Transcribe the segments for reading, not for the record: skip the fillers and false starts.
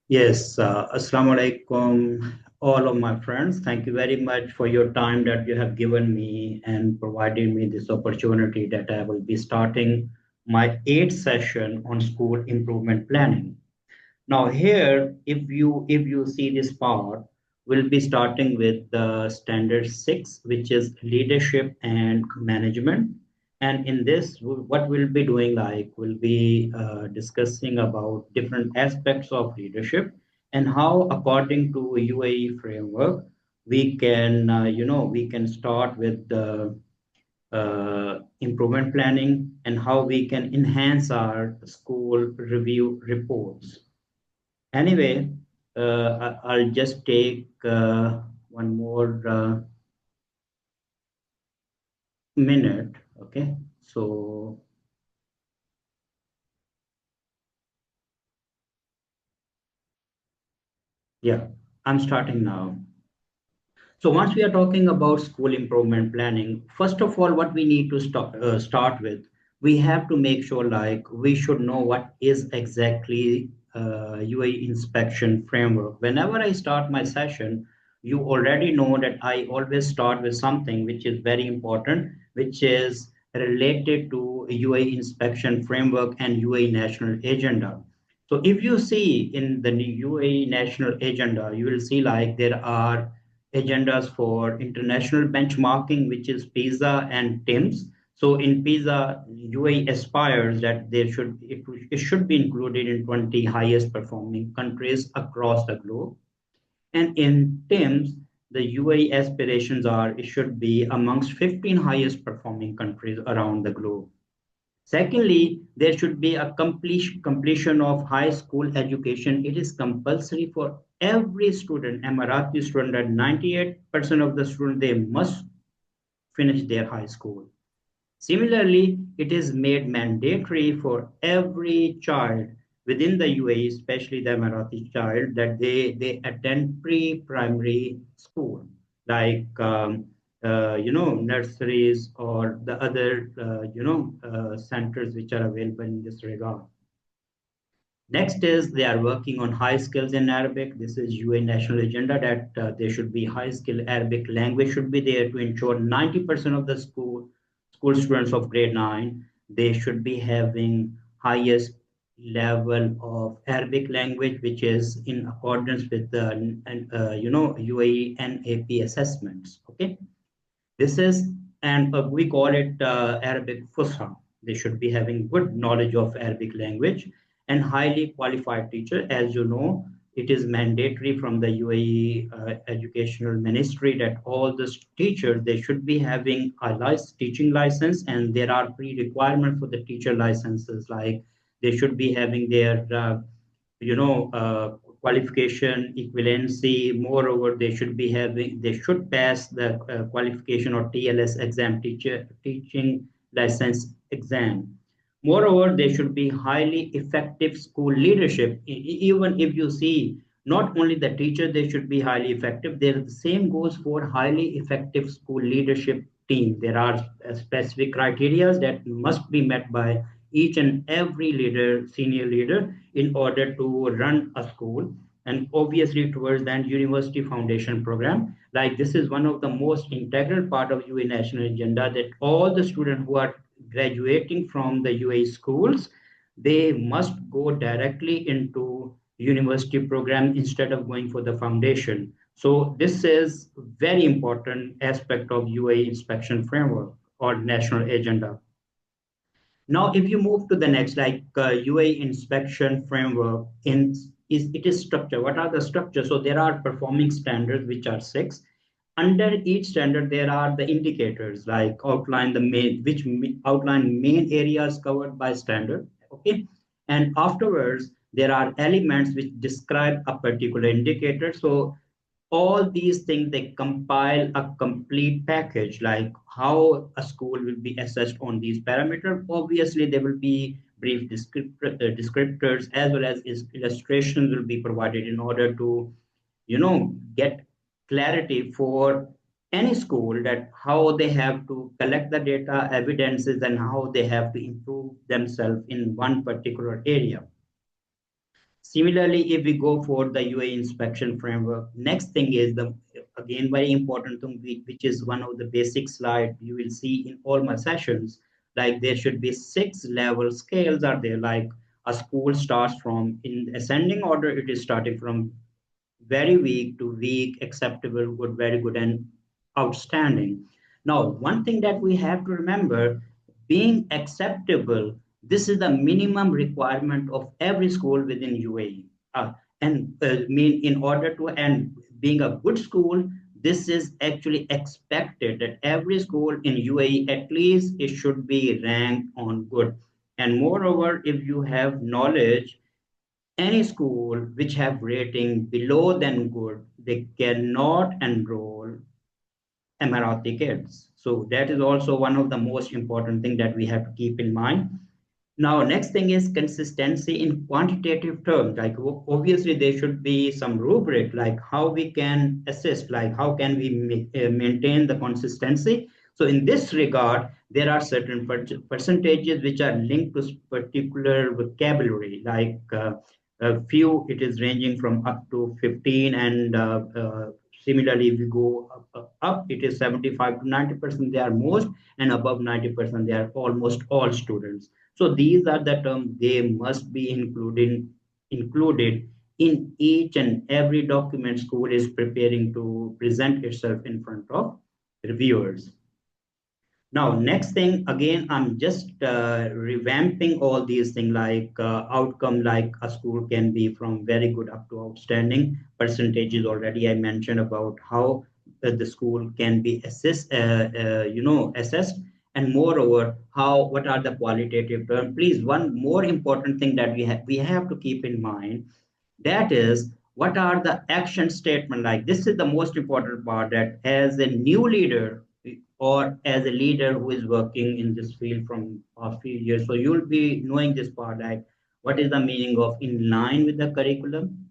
Yes, Assalamu alaikum, all of my friends. Thank you very much for your time that you have given me and provided me this opportunity that I will be starting my eighth session on school improvement planning. Now here, if you see this part, we'll be starting with the standard six, which is leadership and management. And in this, what we'll be doing, like we'll be discussing about different aspects of leadership and how, according to UAE framework, we can start with the improvement planning and how we can enhance our school review reports. Anyway, I'll just take one more minute. Okay. So, yeah, I'm starting now. So once we are talking about school improvement planning, first of all, what we need to start with, we have to make sure like we should know what is exactly UAE inspection framework. Whenever I start my session, you already know that I always start with something which is very important, which is related to UAE inspection framework and UAE national agenda. So if you see in the UAE national agenda, you will see like there are agendas for international benchmarking, which is PISA and TIMS. So in PISA, UAE aspires that it should be included in 20 highest performing countries across the globe. And in TIMS, the UAE aspirations are it should be amongst 15 highest performing countries around the globe. Secondly, there should be a completion of high school education. It is compulsory for every student, Emirati student, that 98% of the students, they must finish their high school. Similarly, it is made mandatory for every child within the UAE, especially the Emirati child, that they attend pre-primary school, like nurseries or the other centers which are available in this regard. Next is they are working on high skills in Arabic. This is UN national agenda that there should be high skill Arabic language should be there to ensure 90% of the school students of grade 9 they should be having highest level of Arabic language, which is in accordance with the UAE NAP assessments. Okay, this is, and we call it Arabic Fusha. They should be having good knowledge of Arabic language and highly qualified teacher. As you know, it is mandatory from the UAE Educational Ministry that all the teachers they should be having a teaching license, and there are pre-requirement for the teacher licenses like they should be having their qualification equivalency. Moreover, they should pass the qualification or TLS exam, teaching license exam. Moreover, they should be highly effective school leadership. Even if you see, not only the teacher, they should be highly effective. There, the same goes for highly effective school leadership team. There are specific criteria that must be met by each and every leader, senior leader, in order to run a school. And obviously, towards that university foundation program, like this is one of the most integral part of UA national agenda that all the students who are graduating from the UA schools, they must go directly into university program instead of going for the foundation. So this is very important aspect of UA inspection framework or national agenda. Now, if you move to the next, like UA inspection framework, it is structure. What are the structures? So there are performing standards, which are six. Under each standard, there are the indicators, like outline main areas covered by standard. Okay, and afterwards there are elements which describe a particular indicator. So all these things they compile a complete package like how a school will be assessed on these parameters. Obviously there will be brief descriptors as well as illustrations will be provided in order to get clarity for any school that how they have to collect the data evidences and how they have to improve themselves in one particular area. Similarly, if we go for the UAE inspection framework, next thing is the again very important thing, which is one of the basic slide you will see in all my sessions. Like there should be 6 level scales are there. Like a school starts from in ascending order, it is starting from very weak to weak, acceptable, good, very good, and outstanding. Now, one thing that we have to remember being acceptable, this is the minimum requirement of every school within UAE. Mean in order to and being a good school, this is actually expected that every school in UAE at least it should be ranked on good. And moreover, if you have knowledge, any school which have rating below than good, they cannot enroll Emirati kids. So that is also one of the most important thing that we have to keep in mind. Now, next thing is consistency in quantitative terms. Like obviously there should be some rubric, like how we can assist, like how can we maintain the consistency. So in this regard, there are certain percentages which are linked to particular vocabulary, like a few, it is ranging from up to 15 and similarly, if we go up, it is 75 to 90%, they are most, and above 90%, they are almost all students. So these are the terms they must be included in each and every document school is preparing to present itself in front of reviewers. Now, next thing, again, I'm just revamping all these things like outcome, like a school can be from very good up to outstanding. Percentages already I mentioned about how the school can be assessed. And moreover, what are the qualitative terms? Please, one more important thing that we have to keep in mind, that is what are the action statement, like this is the most important part, that as a new leader or as a leader who is working in this field from a few years, so you'll be knowing this part, like what is the meaning of in line with the curriculum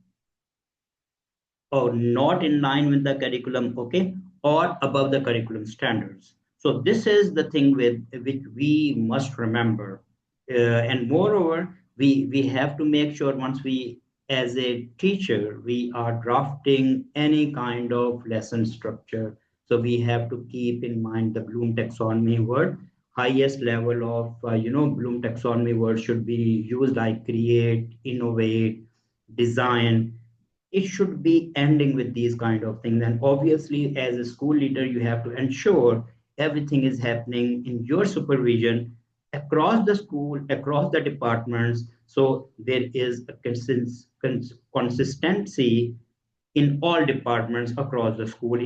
or not in line with the curriculum, okay, or above the curriculum standards. So this is the thing with which we must remember. And moreover, we have to make sure once we, as a teacher, we are drafting any kind of lesson structure. So we have to keep in mind the Bloom taxonomy word. Highest level of, Bloom taxonomy word should be used like create, innovate, design. It should be ending with these kind of things. And obviously, as a school leader, you have to ensure everything is happening in your supervision across the school, across the departments. So there is a consistency in all departments across the school,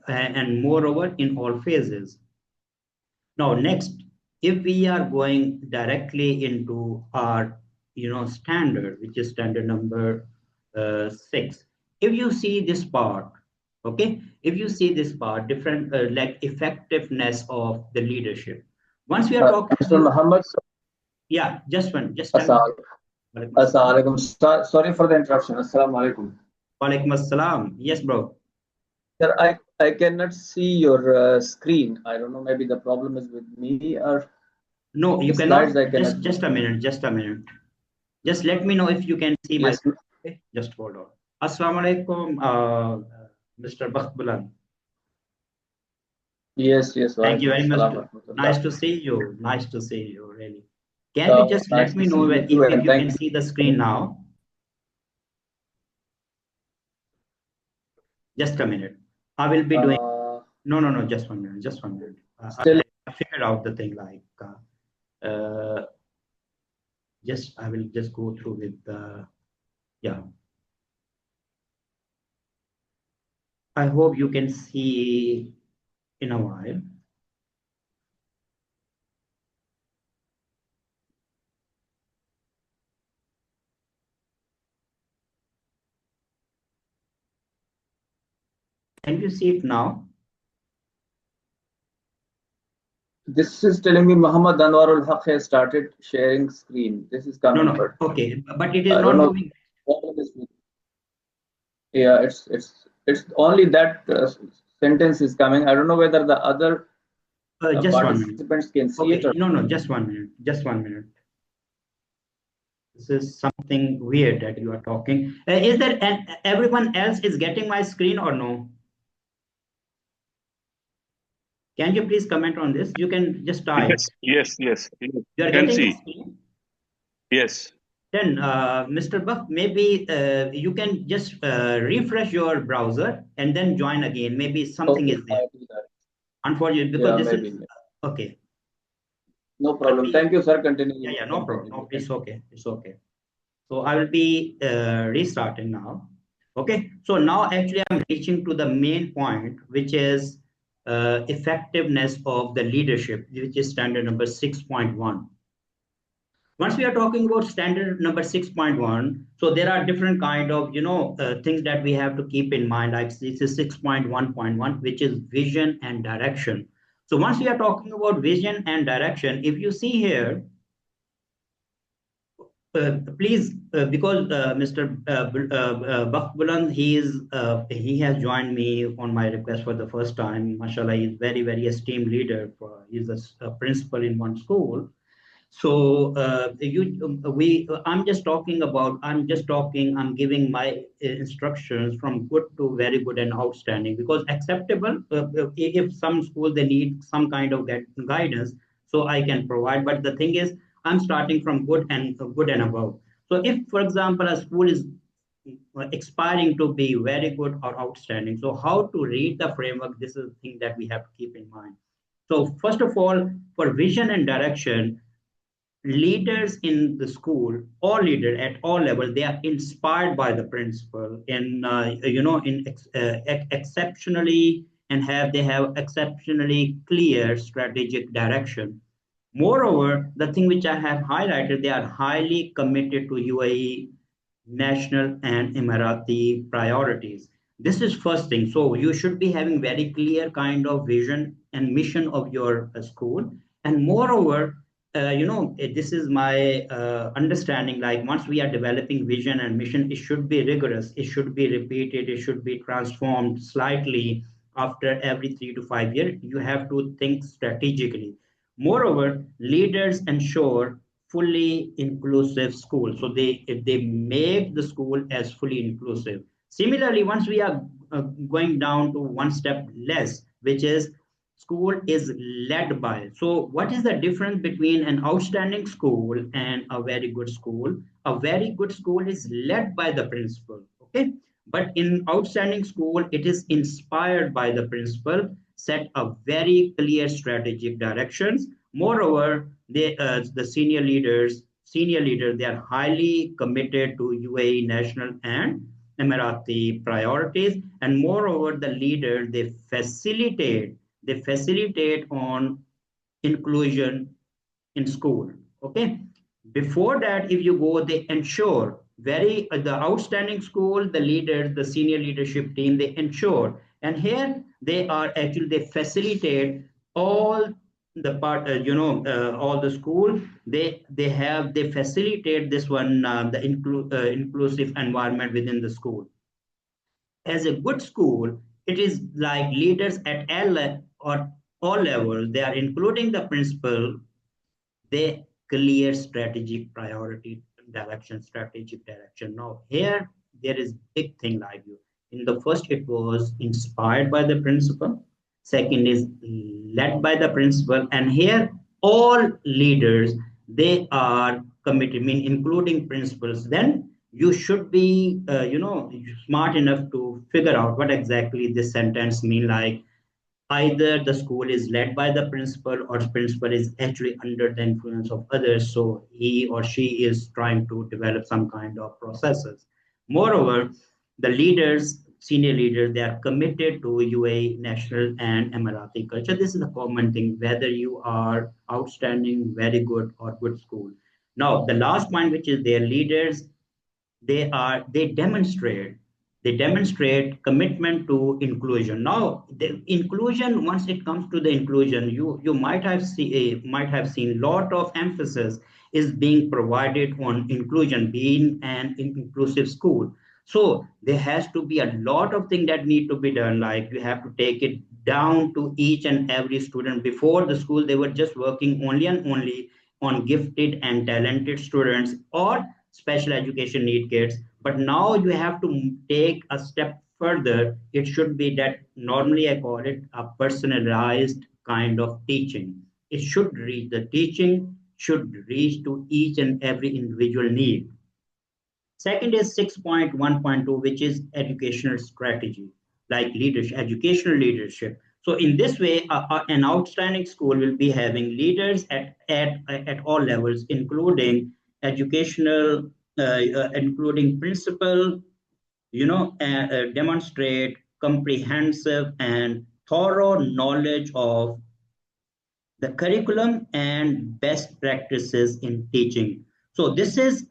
and moreover, in all phases. Now, next, if we are going directly into our, standard, which is standard number 6, if you see this part, okay, if you see this part, different like effectiveness of the leadership. Once we are talking Mr. about, Muhammad, yeah, just tell me. Walaikum assalam. Assalamualaikum. Sorry for the interruption. Assalamu alaikum. Walaikum assalam. Yes, bro. Sir, I cannot see your screen. I don't know. Maybe the problem is with me or No, the you cannot. slides I cannot Just a minute. Just a minute. Just let me know if you can see my Yes, screen. Okay? Just hold on. Assalamu alaikum, Mr. Bakhbulan. yes. Thank you Walaikum very much. assalam wa rahmatullah. Nice to see you. Nice to see you, really. Can you Uh, just let nice me to see know you if, too, if and you thank can you. see the screen now? Just a minute. I will be doing. Uh, No. Just 1 minute. Just 1 minute. Still, I figured out the thing like. Just I will just go through with the. Yeah. I hope you can see in a while. Can you see it now? this is telling me Muhammad Anwarul Haq has started sharing screen. This is No, coming, no. but Okay, but it is I don't not know. moving. What is this? Yeah, it's only that sentence is coming. I don't know whether the other Just 1 minute. participants can see it Okay, or no, just 1 minute. Just 1 minute. This is something weird that you are talking. Is there and everyone else is getting my screen or no? Can you please comment on this? You can just type. Yes, yes, yes. Yes. You are Can getting the see. screen? Yes. Then, Mr. Buff, maybe you can just refresh your browser and then join again. Maybe something Okay, is there. I'll do that. Unfortunately, because Yeah, this maybe. is okay. No I'll problem. be Thank you, sir. Continue. yeah, You yeah, no can problem. continue. No, Thank it's okay. It's okay. So I will be restarting now. Okay. So now actually I'm reaching to the main point, which is effectiveness of the leadership, which is standard number 6.1. Once we are talking about standard number 6.1, so there are different kind of things that we have to keep in mind, like this is 6.1.1, which is vision and direction. So once we are talking about vision and direction, if you see here, please, because Mr. Bakh Buland, he has joined me on my request for the first time. Mashallah, he is very, very esteemed leader. He's a principal in one school. So I'm just talking, I'm giving my instructions from good to very good and outstanding, because acceptable, if some school they need some kind of guidance, so I can provide. But the thing is, I'm starting from good and above. So if, for example, a school is expiring to be very good or outstanding, so how to read the framework? This is the thing that we have to keep in mind. So first of all, for vision and direction, leaders in the school, all leaders at all levels, they are inspired by the principal in exceptionally, and they have exceptionally clear strategic direction. Moreover, the thing which I have highlighted, they are highly committed to UAE national and Emirati priorities. This is first thing. So you should be having very clear kind of vision and mission of your school. And moreover, this is my understanding. Like once we are developing vision and mission, it should be rigorous. It should be repeated. It should be transformed slightly after every 3 to 5 years. You have to think strategically. Moreover, leaders ensure fully inclusive school. So they make the school as fully inclusive. Similarly, once we are going down to one step less, which is school is led by. So what is the difference between an outstanding school and a very good school? A very good school is led by the principal. Okay. But in outstanding school, it is inspired by the principal, set a very clear strategic directions. Moreover, the senior leaders, they are highly committed to UAE national and Emirati priorities. And moreover, the leaders, they facilitate on inclusion in school. Okay. Before that, if you go, they ensure very the outstanding school, the leaders, the senior leadership team, they ensure. And here they are actually they facilitate all the part, all the school. They facilitate this one, the inclusive environment within the school. As a good school, it is like leaders at or all levels. They are including the principal, they clear strategic priority direction, strategic direction. Now here there is big thing like you. In the first, it was inspired by the principal. Second is led by the principal, and here all leaders they are committed, mean including principals. Then you should be, smart enough to figure out what exactly this sentence mean. Like either the school is led by the principal or the principal is actually under the influence of others, so he or she is trying to develop some kind of processes. Moreover, the leaders, senior leaders, they are committed to UAE national and Emirati culture. This is a common thing, whether you are outstanding, very good, or good school. Now the last point, which is their leaders, they demonstrate commitment to inclusion. Now the inclusion, once it comes to the inclusion, you might have seen lot of emphasis is being provided on inclusion, being an inclusive school. So there has to be a lot of things that need to be done, like you have to take it down to each and every student. Before the school, they were just working only and only on gifted and talented students, or special education need kids. But now you have to take a step further. It should be that normally I call it a personalized kind of teaching. It should reach the teaching should reach to each and every individual need. Second is 6.1.2, which is educational strategy, like leadership, educational leadership. So in this way, an outstanding school will be having leaders at all levels, including educational, including principal, demonstrate comprehensive and thorough knowledge of the curriculum and best practices in teaching. So this is,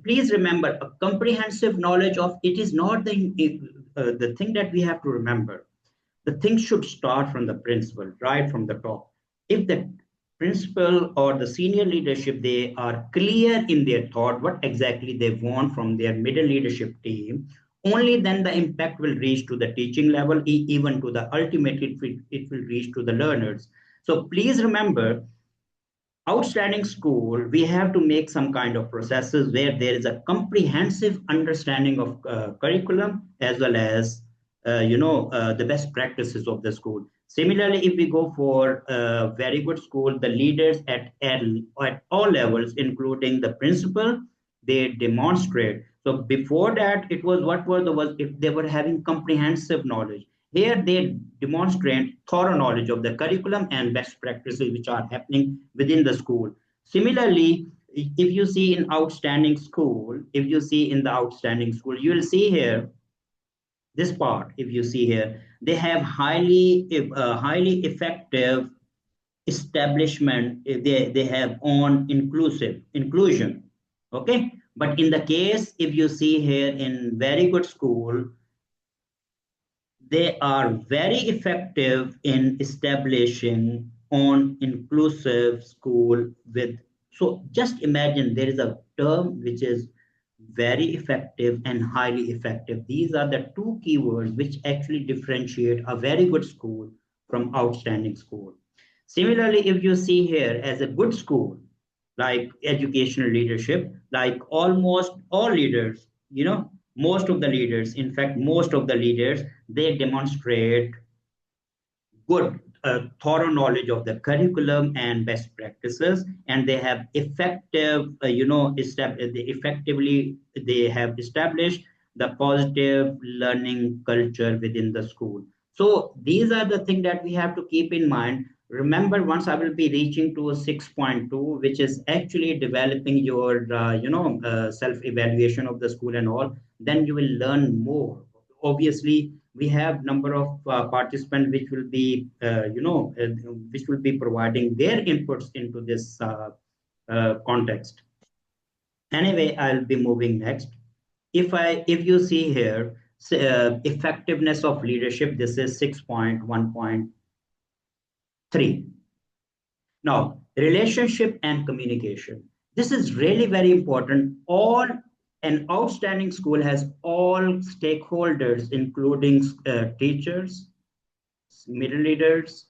please remember, a comprehensive knowledge of it is not the thing that we have to remember. The thing should start from the principal, right from the top. If the principal or the senior leadership, they are clear in their thought what exactly they want from their middle leadership team, only then the impact will reach to the teaching level, even to the ultimate, it will reach to the learners. So please remember, outstanding school, we have to make some kind of processes where there is a comprehensive understanding of curriculum as well as the best practices of the school. Similarly, if we go for a very good school, the leaders at all levels, including the principal, they demonstrate. So before that, it was what were the was if they were having comprehensive knowledge. Here they demonstrate thorough knowledge of the curriculum and best practices which are happening within the school. Similarly, if you see in outstanding school, if you see in the outstanding school, you will see here this part. If you see here, they have highly effective establishment. They have on inclusion. Okay, but in the case if you see here in very good school, they are very effective in establishing on inclusive school with. So just imagine there is a term which is very effective and highly effective. These are the two keywords which actually differentiate a very good school from outstanding school. Similarly, if you see here as a good school, like educational leadership, like almost all leaders, most of the leaders, in fact, most of the leaders, they demonstrate good, thorough knowledge of the curriculum and best practices, and they have effective, they effectively they have established the positive learning culture within the school. So these are the things that we have to keep in mind. Remember, once I will be reaching to a 6.2, which is actually developing your, self evaluation of the school and all, then you will learn more. Obviously, we have number of participants which will be which will be providing their inputs into this context. Anyway, I'll be moving next. If you see here, effectiveness of leadership, this is 6.1.3. Now, relationship and communication. This is really very important. All An outstanding school has all stakeholders, including teachers, middle leaders,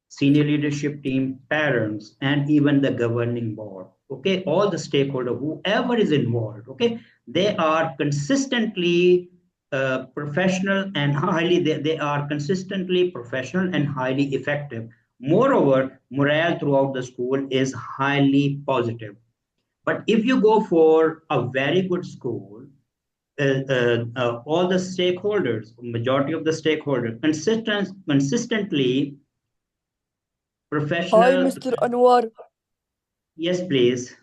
senior leadership team, parents, and even the governing board. Okay, all the stakeholder, whoever is involved, okay, they are consistently professional and they are consistently professional and highly effective. Moreover, morale throughout the school is highly positive. But if you go for a very good school, all the stakeholders, majority of the stakeholders, consistently Hi, professional. Mr. Anwar. Yes, please.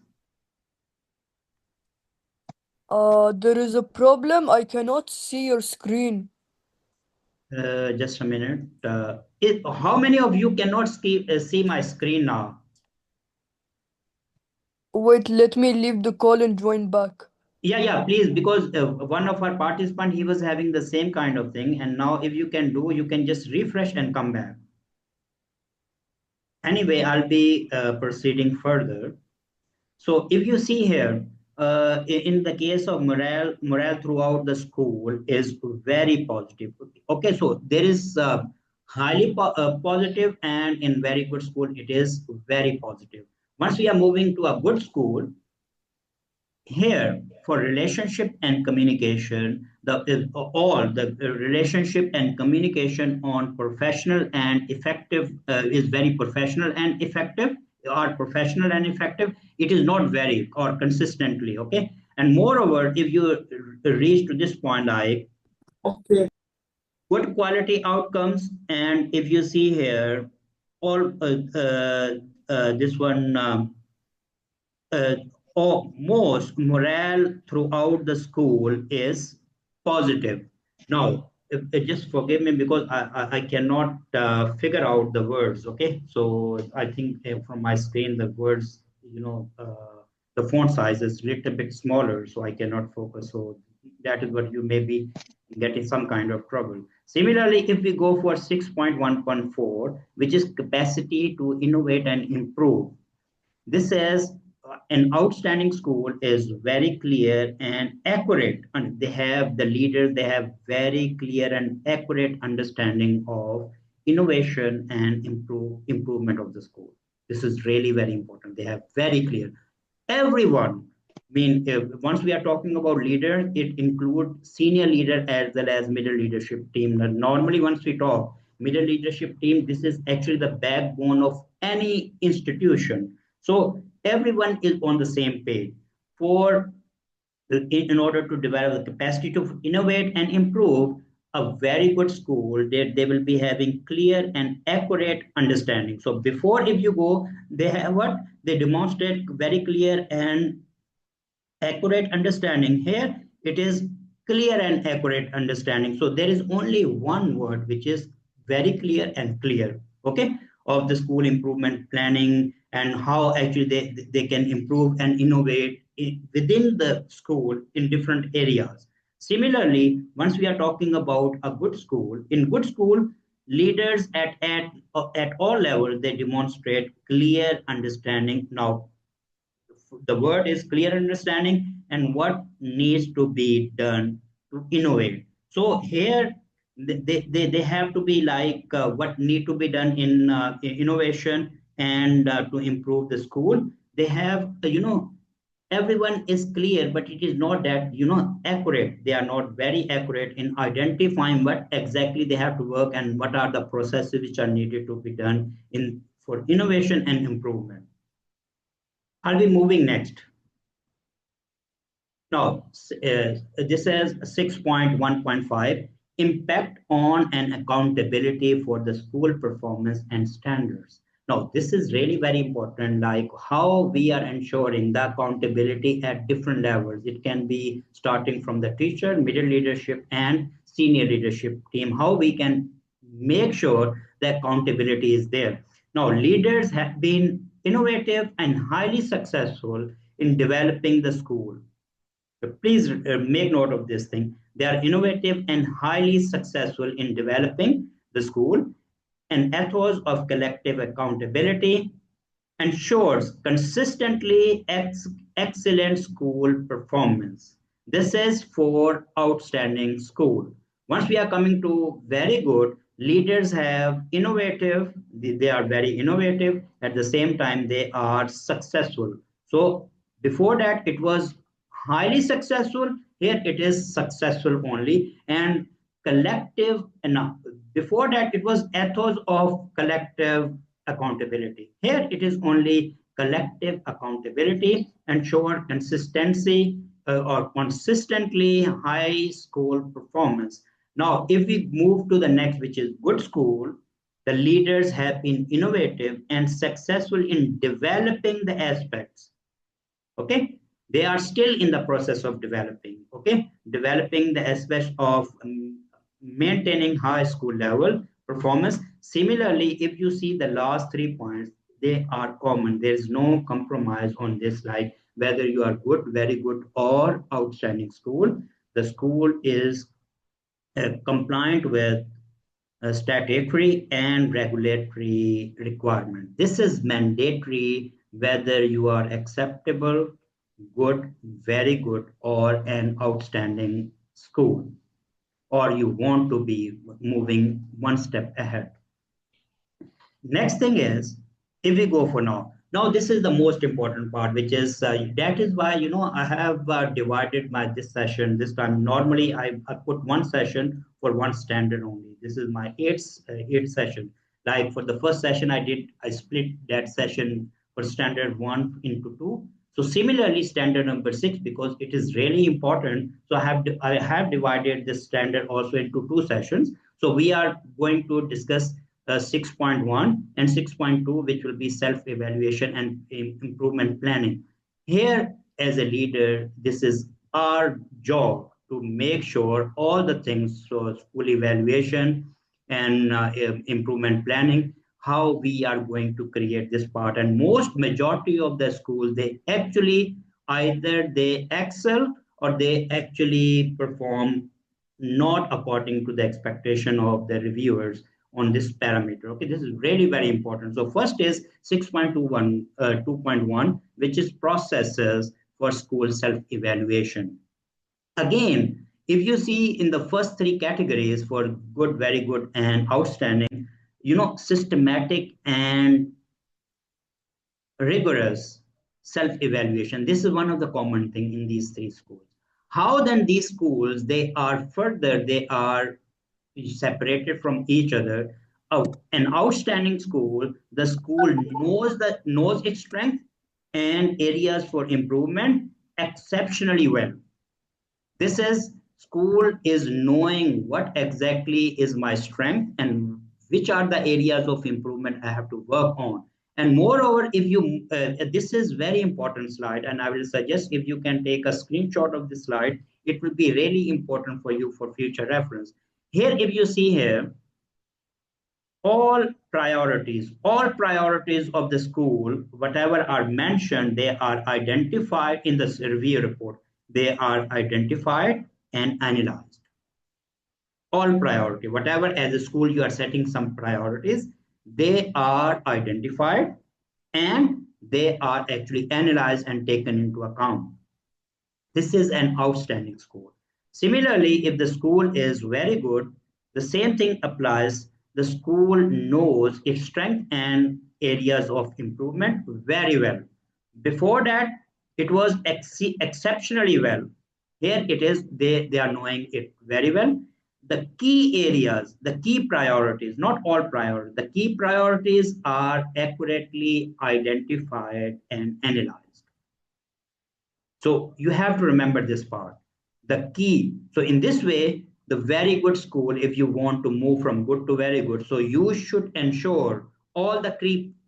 There is a problem. I cannot see your screen. Just a minute. How many of you cannot see my screen now? Wait, let me leave the call and join back. Yeah, please, because one of our participants, he was having the same kind of thing. And now if you can do, you can just refresh and come back. Anyway, I'll be proceeding further. So if you see here, in the case of morale throughout the school is very positive. Okay, so there is highly positive, and in very good school, it is very positive. Once we are moving to a good school, here for relationship and communication, all the relationship and communication on professional and effective is very professional and effective, or professional and effective. It is not very or consistently, okay. And moreover, if you reach to this point, like Okay. good quality outcomes, and if you see here, all this one. uh, most morale throughout the school is positive. Now, just forgive me because I cannot figure out the words. Okay, so I think from my screen the words, the font size is a little bit smaller, so I cannot focus. So that is what you may be getting some kind of trouble. Similarly, if we go for 6.1.4, which is capacity to innovate and improve, this says an outstanding school is very clear and accurate, and they have the leaders, they have very clear and accurate understanding of innovation and improvement of the school. This is really very important. They have very clear. Everyone, I mean, once we are talking about leader, it includes senior leader as well as middle leadership team. Normally, once we talk middle leadership team, this is actually the backbone of any institution. So everyone is on the same page for in order to develop the capacity to innovate and improve. A very good school, they will be having clear and accurate understanding. So before, if you go, they have what they demonstrate very clear and accurate understanding. Here it is clear and accurate understanding. So there is only one word which is very clear and clear, okay, of the school improvement planning and how actually they can improve and innovate within the school in different areas. Similarly, once we are talking about a good school, in good school, leaders at all levels, they demonstrate clear understanding. Now, the word is clear understanding and what needs to be done to innovate. So here they have to be like what need to be done in innovation and to improve the school. They have, everyone is clear, but it is not that, accurate. They are not very accurate in identifying what exactly they have to work and what are the processes which are needed to be done in for innovation and improvement. I'll be moving next. Now, this is 6.1.5, impact on and accountability for the school performance and standards. Now, this is really very important, like how we are ensuring the accountability at different levels. It can be starting from the teacher, middle leadership, and senior leadership team, how we can make sure the accountability is there. Now, leaders have been innovative and highly successful in developing the school. So please make note of this thing. They are innovative and highly successful in developing the school. An ethos of collective accountability ensures consistently excellent school performance. This is for outstanding school. Once we are coming to very good, leaders have innovative, they are very innovative. At the same time, they are successful. So before that, it was highly successful. Here it is successful only. And collective, and before that, it was ethos of collective accountability. Here it is only collective accountability, ensure consistency or consistently high school performance. Now, if we move to the next, which is good school, the leaders have been innovative and successful in developing the aspects. Okay, they are still in the process of developing. Okay, developing the aspects of maintaining high school level performance. Similarly, if you see the last 3 points, they are common. There is no compromise on this, like whether you are good, very good, or outstanding school, the school is compliant with statutory and regulatory requirement. This is mandatory whether you are acceptable, good, very good, or an outstanding school, or you want to be moving one step ahead. Next thing is, if we go for now, Now, this is the most important part, which is that is why I have divided my this session this time. Normally, I put one session for one standard only. This is my eighth session. Like for the first session, I split that session for standard one into two. So similarly, standard number six, because it is really important. So I have divided this standard also into two sessions. So we are going to discuss 6.1 and 6.2, which will be self-evaluation and improvement planning. Here, as a leader, this is our job to make sure all the things, so school evaluation and improvement planning, how we are going to create this part. And most majority of the schools, they actually either they excel or they actually perform not according to the expectation of the reviewers on this parameter. Okay, this is really very important. So first is 6.21, 2.1, which is processes for school self-evaluation. Again, if you see in the first three categories for good, very good, and outstanding, systematic and rigorous self-evaluation. This is one of the common thing in these three schools. How then these schools, they are separated from each other. An outstanding school, the school knows its strength and areas for improvement exceptionally well. This is school is knowing what exactly is my strength and which are the areas of improvement I have to work on. And moreover, if you this is very important slide, and I will suggest if you can take a screenshot of this slide, it will be really important for you for future reference. Here, if you see here, all priorities of the school, whatever are mentioned, they are identified in the review report. They are identified and analyzed. All priority, whatever as a school you are setting some priorities, they are identified and they are actually analyzed and taken into account. This is an outstanding school. Similarly, if the school is very good, the same thing applies. The school knows its strength and areas of improvement very well. Before that, it was exceptionally well. Here it is, they are knowing it very well. The key areas, the key priorities, not all priorities, the key priorities are accurately identified and analyzed. So you have to remember this part. The key. So in this way, the very good school, if you want to move from good to very good, so you should ensure all the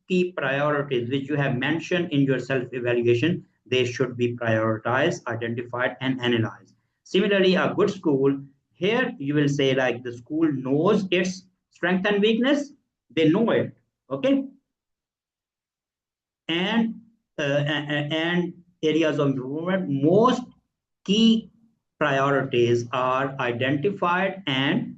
key priorities which you have mentioned in your self-evaluation, they should be prioritized, identified, and analyzed. Similarly, a good school, here you will say like the school knows its strength and weakness, they know it, okay? And and areas of improvement, most key priorities are identified and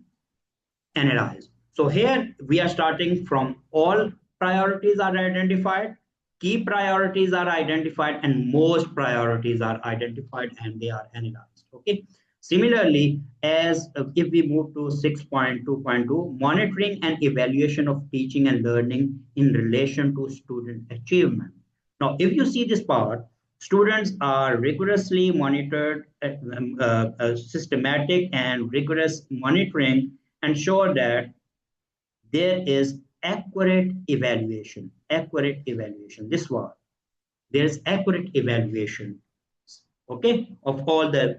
analyzed. So here we are starting from all priorities are identified, key priorities are identified, and most priorities are identified and they are analyzed. Okay. Similarly, as if we move to 6.2.2, monitoring and evaluation of teaching and learning in relation to student achievement. Now, if you see this part, students are rigorously monitored, systematic and rigorous monitoring ensure that there is accurate evaluation. This was there's accurate evaluation, okay, of all the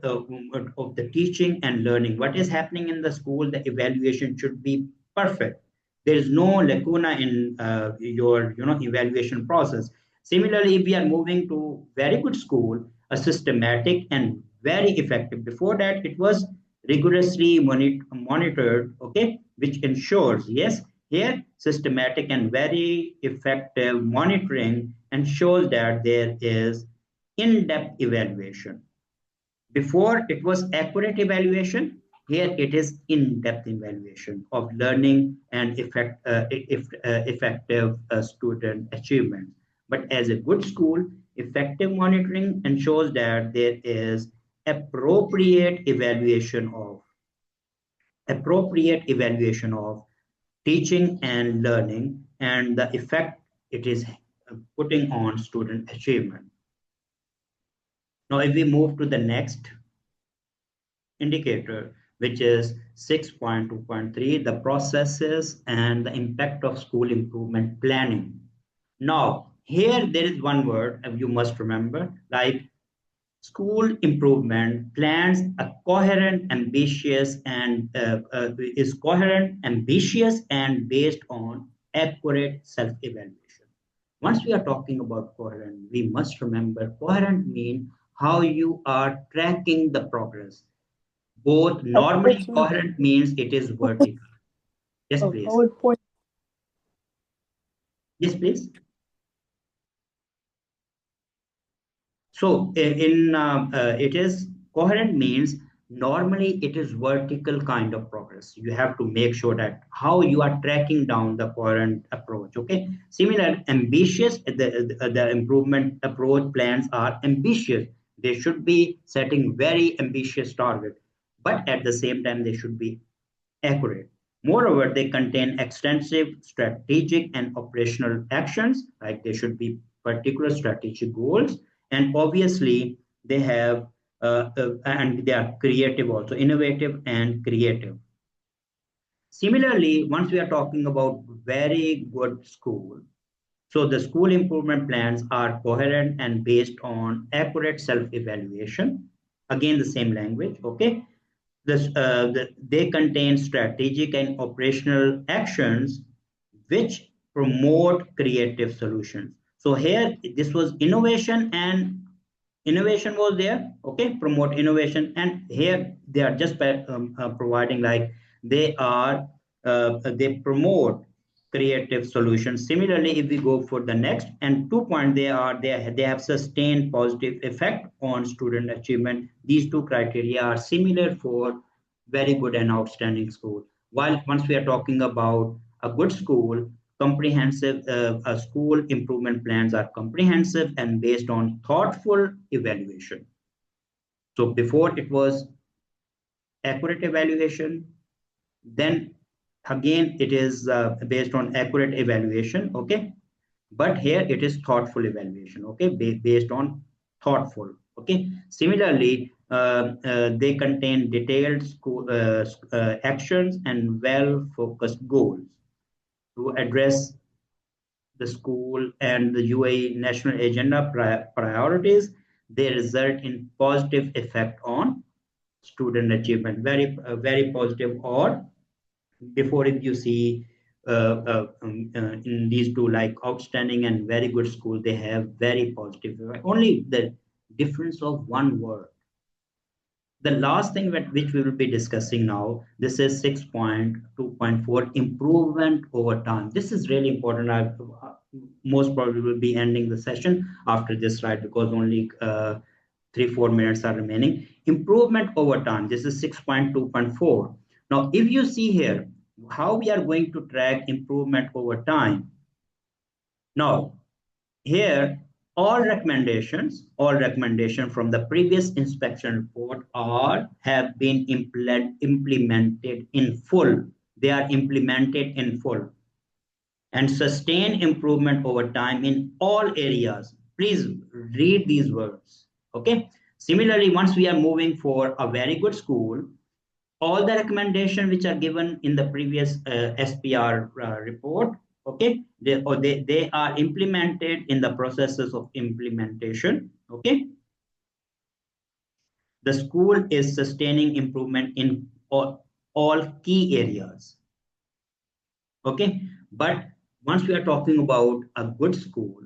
of the teaching and learning. What is happening in the school, the evaluation should be perfect. There is no lacuna in your evaluation process. Similarly, if we are moving to very good school, a systematic and very effective. Before that, it was rigorously monitored, okay, which ensures, yes, here systematic and very effective monitoring ensures that there is in-depth evaluation. Before it was accurate evaluation, here it is in-depth evaluation of learning and effective student achievement. But as a good school, effective monitoring ensures that there is appropriate evaluation of appropriate evaluation of teaching and learning and the effect it is putting on student achievement. Now, if we move to the next indicator, which is 6.2.3, the processes and the impact of school improvement planning. Now, here there is one word you must remember, like school improvement plans a coherent, ambitious, and is coherent, ambitious, and based on accurate self-evaluation. Once we are talking about coherent, we must remember coherent means how you are tracking the progress. Both normally Actually, coherent means it is vertical. Yes, please. PowerPoint. Yes, please. So it is coherent means normally it is vertical kind of progress. You have to make sure that how you are tracking down the coherent approach. Okay. Similar, ambitious. The improvement approach plans are ambitious. They should be setting very ambitious target, but at the same time they should be accurate. Moreover, they contain extensive strategic and operational actions, like they should be particular strategic goals, and obviously they have and they are creative also, innovative and creative. Similarly, once we are talking about very good school, so the school improvement plans are coherent and based on accurate self-evaluation. Again, the same language, okay? They contain strategic and operational actions which promote creative solutions. So here, this was innovation and innovation was there, okay, promote innovation. And here they are just providing like they promote creative solutions. Similarly, if we go for the next and 2 point, they have sustained positive effect on student achievement. These two criteria are similar for very good and outstanding school. While once we are talking about a good school, comprehensive school improvement plans are comprehensive and based on thoughtful evaluation. So before it was accurate evaluation, then again it is based on accurate evaluation, okay, but here it is thoughtful evaluation, okay, based on thoughtful, okay. Similarly, they contain detailed school actions and well focused goals to address the school and the UAE national agenda priorities. They result in positive effect on student achievement, very positive. Or before, if you see in these two, like outstanding and very good school, they have very positive effect. Only the difference of one word. The last thing which we will be discussing now, this is 6.2.4, improvement over time. This is really important. I most probably will be ending the session after this, right? Because only 3-4 minutes are remaining. Improvement over time. This is 6.2.4. Now, if you see here, how we are going to track improvement over time. Now, here, all recommendation from the previous inspection report have been implemented in full. They are implemented in full and sustain improvement over time in all areas. Please read these words. Okay. Similarly, once we are moving for a very good school, all the recommendations which are given in the previous SPR report, okay, they are implemented in the processes of implementation, okay. The school is sustaining improvement in all key areas, okay. But once we are talking about a good school,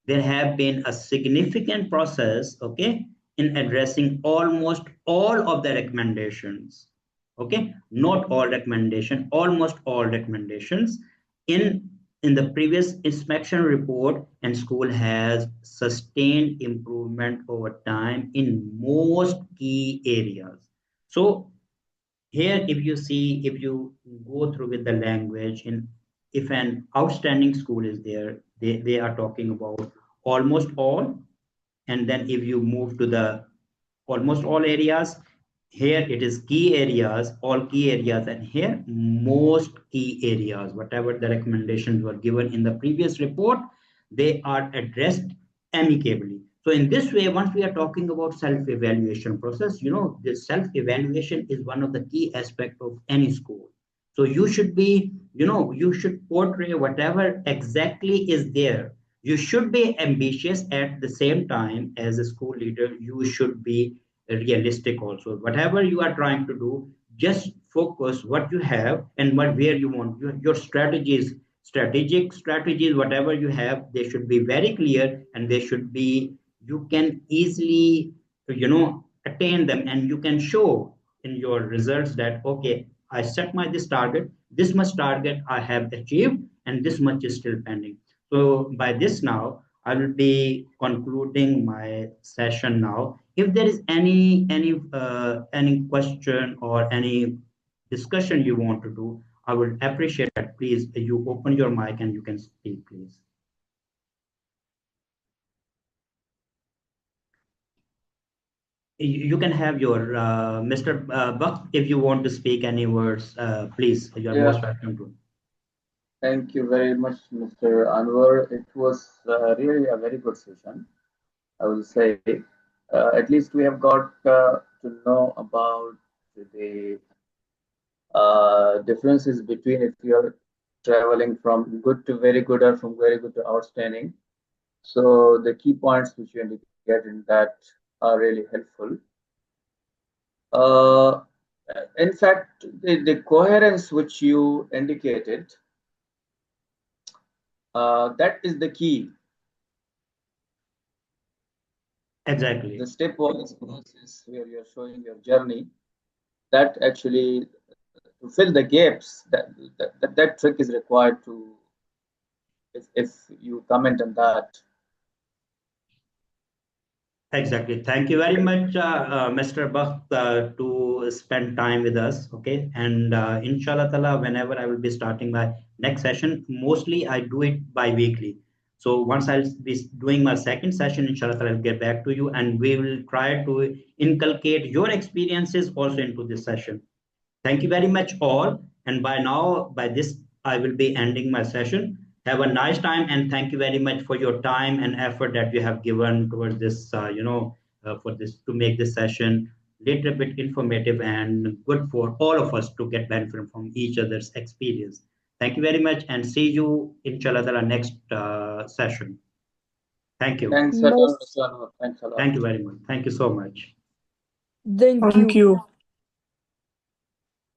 there have been a significant process, okay, in addressing almost all of the recommendations, okay, not all recommendation, almost all recommendations in the previous inspection report, and school has sustained improvement over time in most key areas. So here, if you see, if you go through with the language, in if an outstanding school is there, they are talking about almost all. And then if you move to the almost all areas, here it is key areas, all key areas, and here most key areas, whatever the recommendations were given in the previous report, they are addressed amicably. So in this way, once we are talking about self-evaluation process, this self-evaluation is one of the key aspects of any school. So you should portray whatever exactly is there. You should be ambitious at the same time as a school leader. You should be realistic also. Whatever you are trying to do, just focus what you have and where you want. Your strategies, strategic strategies, whatever you have, they should be very clear, and they should be, you can easily, attain them, and you can show in your results that, okay, I set my this target, this much target I have achieved, and this much is still pending. So by this now, I will be concluding my session now. If there is any question or any discussion you want to do, I would appreciate that. Please, you open your mic and you can speak, please. You can have your Mr. Buck, if you want to speak any words, please. You are Yeah, most welcome to. thank you very much, Mr. Anwar. It was really a very good session, I will say. At least we have got to know about the differences between if you are traveling from good to very good or from very good to outstanding. So the key points which you indicate in that are really helpful. Uh, in fact, the coherence which you indicated, that is the key. Exactly. The stepwise process where you're showing your journey, that actually to fill the gaps, that trick is required to, if you comment on that. Exactly. Thank you very much, Mr. Bhatt, to spend time with us. Okay. And inshallah ta'ala, whenever I will be starting my next session, mostly I do it bi-weekly. So once I'll be doing my second session, inshallah ta'ala, I'll get back to you, and we will try to inculcate your experiences also into this session. Thank you very much, all. And by this, I will be ending my session. Have a nice time, and thank you very much for your time and effort that you have given towards this, for this, to make this session little bit informative and good for all of us to get benefit from each other's experience. Thank you very much, and see you inshallah the next session. Thank you. Thanks a lot, Most Mr. Anwar. Thanks a lot. Thank you very much. Thank you so much. thank Thank you. you.